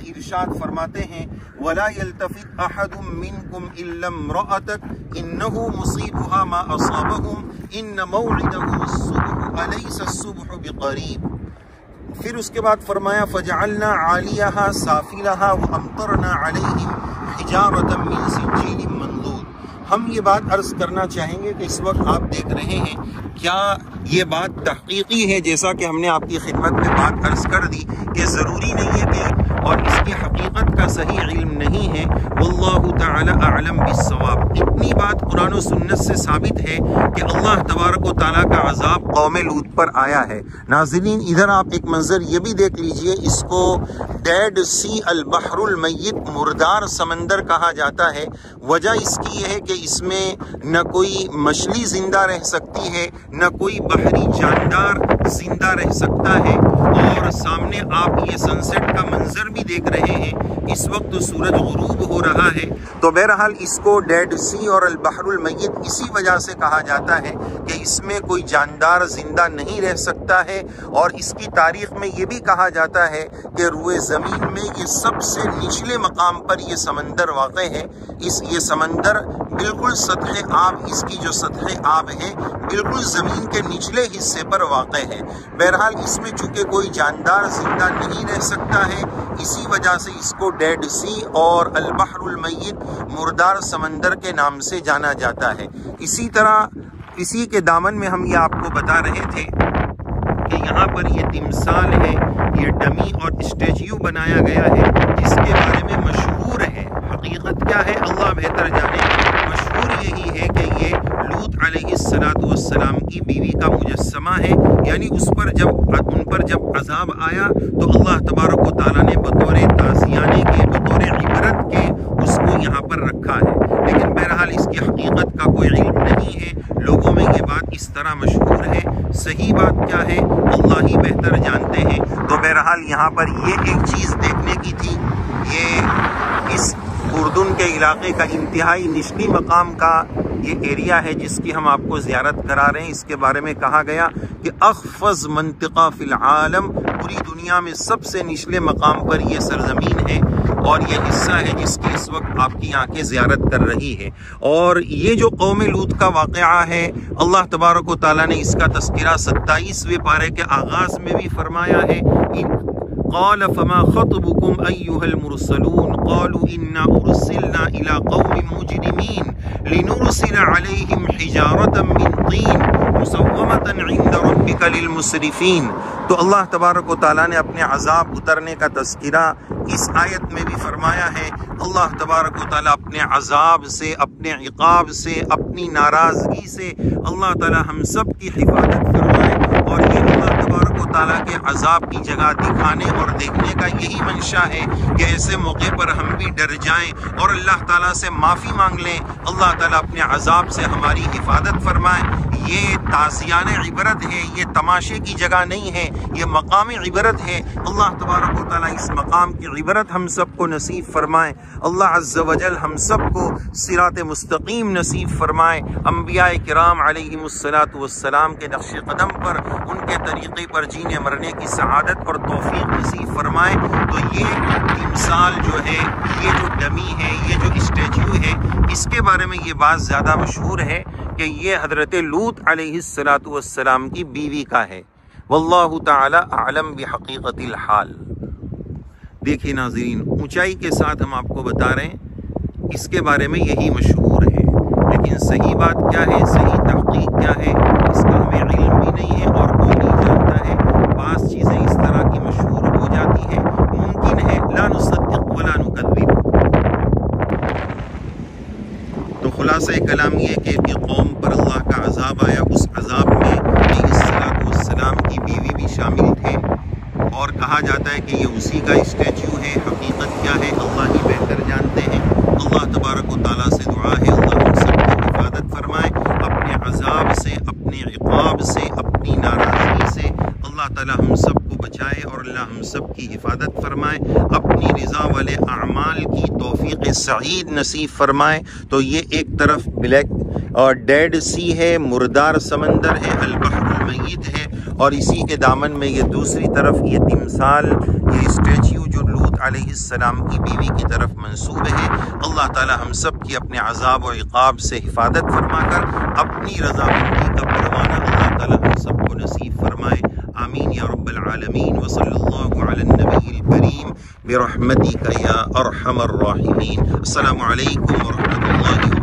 इरशाद फरमाते हैं वला यल्तफित अहदुम मिनकुम इल्ला इम्रअतक इन्नहु मुसीबुहा मा असाबहुम इन्न मौइदहुम अस्सुब्ह अलैसा अस्सुब्ह बिक़रीब। फिर उसके बाद फरमाया फजअलना आलियहा साफिलहा व अमतरना अलैहिम हिजारतम मिन सिज्जील मंदूद। हम ये बात अर्ज करना चाहेंगे कि इस वक्त आप देख रहे हैं, क्या ये बात तहकीकी है? जैसा कि हमने आपकी खिदमत में बात अर्ज कर दी कि ज़रूरी नहीं है कि और इसकी हकीकत का सही इल्म नहीं है। वल्लाहु ताला अअलम बिस्सवाब। इतनी बात कुरान और सुन्नत से साबित है कि अल्लाह तबारक व ताला का अजाब कौम लूत पर आया है। नाज़रीन, इधर आप एक मंजर ये भी देख लीजिए, इसको डेड सी अल बहरुल मय्यित, मुर्दार समंदर कहा जाता है। वजह इसकी ये है कि इसमें न कोई मछली जिंदा रह सकती है, न कोई बहरी जानदार जिंदा रह सकता है। और सामने आप ये सनसेट का मंजर भी देख रहे हैं, इस वक्त तो सूरज गुरूब हो रहा है। तो बहरहाल इसको डेड सी और अल बहरुल मय्यित इसी वजह से कहा जाता है कि इसमें कोई जानदार जिंदा नहीं रह सकता है। और इसकी तारीख में ये भी कहा जाता है कि रुए ज़मीन में ये सबसे निचले मकाम पर ये समंदर वाक़ है। ये समंदर बिल्कुल सतह आब, इसकी जो सतह आब है बिल्कुल ज़मीन के निचले हिस्से पर वाक़ है। बहरहाल इसमें चूँकि कोई जानदार जिंदा नहीं रह सकता है, इसी वजह से इसको डेड सी और अल बहरुल मय्यित, मुर्दार समंदर के नाम से जाना जाता है। इसी तरह इसी के दामन में हम ये आपको बता रहे थे कि यहाँ पर ये तिमसाल है, ये डमी और स्टैच्यू बनाया गया है, जिसके बारे में मशहूर है। हकीकत क्या है अल्लाह बेहतर जाने। मशहूर यही है कि ये लूत अलैहिस्सलातु वस्सलाम की बीवी का मुजस्समा है, यानी उन पर जब अजाब आया तो अल्लाह तबारक व तआला ने बतौर ताज़ियाने के, बतौर इबरत के उसको यहाँ पर रखा है। लेकिन बहरहाल इसकी हकीकत का कोई इल्म नहीं है, लोगों में ये बात इस तरह मशहूर है। सही बात क्या है अल्लाह ही बेहतर जानते हैं। तो बहरहाल यहाँ पर ये एक चीज़ देखने की थी, ये इस उर्दून के इलाके का इंतहाई निचली मकाम का ये एरिया है जिसकी हम आपको ज़ियारत करा रहे हैं। इसके बारे में कहा गया कि अख़फ़ज़ मंतिक़ा फ़िल आलम, पूरी दुनिया में सबसे निचले मकाम पर ये सरज़मीन है और ये हिस्सा है जिसकी इस वक्त आपकी आंखें ज़ियारत कर रही है। और ये जो कौम लूत का वाक़या है, अल्लाह तबारक व तआला ने इसका तज़किरा 27वें पारे के आगाज़ में भी फरमाया है। क़ाल फ़मा ख़त्बुकुम अय्युहल मुरसलून क़ालू इन्ना उरसिलना इला क़ौमिन मुजरिमीन लिनुरसिला अलैहिम हिजारतम मिन तीन मुसव्वमतन इंद रब्बिका लिल मुसरिफीन। तो अल्लाह तबारक व तआला ने अपने अजाब उतरने का तज़किरा इस आयत में भी फरमाया है। अल्लाह तबारक व तआला अपने अजाब से, अपने इक़ाब से, अपनी नाराज़गी से अल्लाह ताला हम सब की हिफाजत फरमाए। और ये अल्लाह तबारक व तआला के अजाब की जगह दिखाने और देखने का यही मंशा है कि ऐसे मौके पर हम भी डर जाएं और अल्लाह ताला से माफ़ी मांग लें, अल्लाह ताला अपने अजाब से हमारी हिफाजत फरमाए। ये ताज़ियाने इबरत है, ये तमाशे की जगह नहीं है, ये मकाम इबरत है। अल्लाह तबारक व तआला इस मकाम की इबरत हम सबको नसीब फरमाए। अल्लाह अज़्ज़ व जल हम सबको सिरात मुस्तकीम नसीब फरमाए। अंबिया किराम अलैहिमुस्सलातु वस्सलाम के नक्श कदम पर, उनके तरीक़े पर जीने मरने की सआदत और तौफ़ीक़ नसीब फरमाए। तो ये तिमसाल जो है, ये जो डमी है, ये जो स्टैच्यू है, इसके बारे में ये बात ज़्यादा मशहूर है कि ये हज़रत लूत अलैहिस्सलातु वस्सलाम की बीवी का है। वल्लाहु ताला आलम बिहक़ीक़तिल हाल। देखिए नाज़रीन, ऊंचाई के साथ हम आपको बता रहे हैं, इसके बारे में यही मशहूर है। लेकिन सही बात क्या है, सही तहक़ीक़ क्या है, इसका हमें इल्म भी नहीं है और कोई नहीं जानता है। बाज़ चीज़ें इस तरह की मशहूर हो जाती हैं, मुमकिन है ला नुसद्दिक़ वला नुकज़्ज़िब। तो खुलासा कलाम ये कि कौम पर अल्लाह का अजाब आया, उस अजाब में अलैहिस्सलाम की बीवी भी शामिल थे और कहा जाता है कि ये उसी का स्टैच्यू है। हकीकत क्या है अल्लाह ही बेहतर जानते हैं। अल्लाह तबारक व तआला से کی حفاظت فرمائے، اپنی رضا والے اعمال کی توفیق سعید نصیب فرمائے۔ تو یہ ایک طرف بلیک اور ڈیڈ سی ہے، مردار سمندر ہے، البحر المیت ہے، اور اسی کے دامن میں یہ دوسری طرف یہ تمثال، یہ اسٹیچیو جو لوط علیہ السلام کی بیوی کی طرف منسوب ہے۔ اللہ تعالی ہم سب کی اپنے عذاب و عقاب سے حفاظت فرما کر اپنی رضامندی کا پروانہ اللہ تعالی ہم سب کو نصیب فرمائے، آمین یا رب العالمین۔ وصلی اللہ علی النبی الکریم برحمتک یا ارحم الراحمین۔ السلام علیکم ورحمۃ اللہ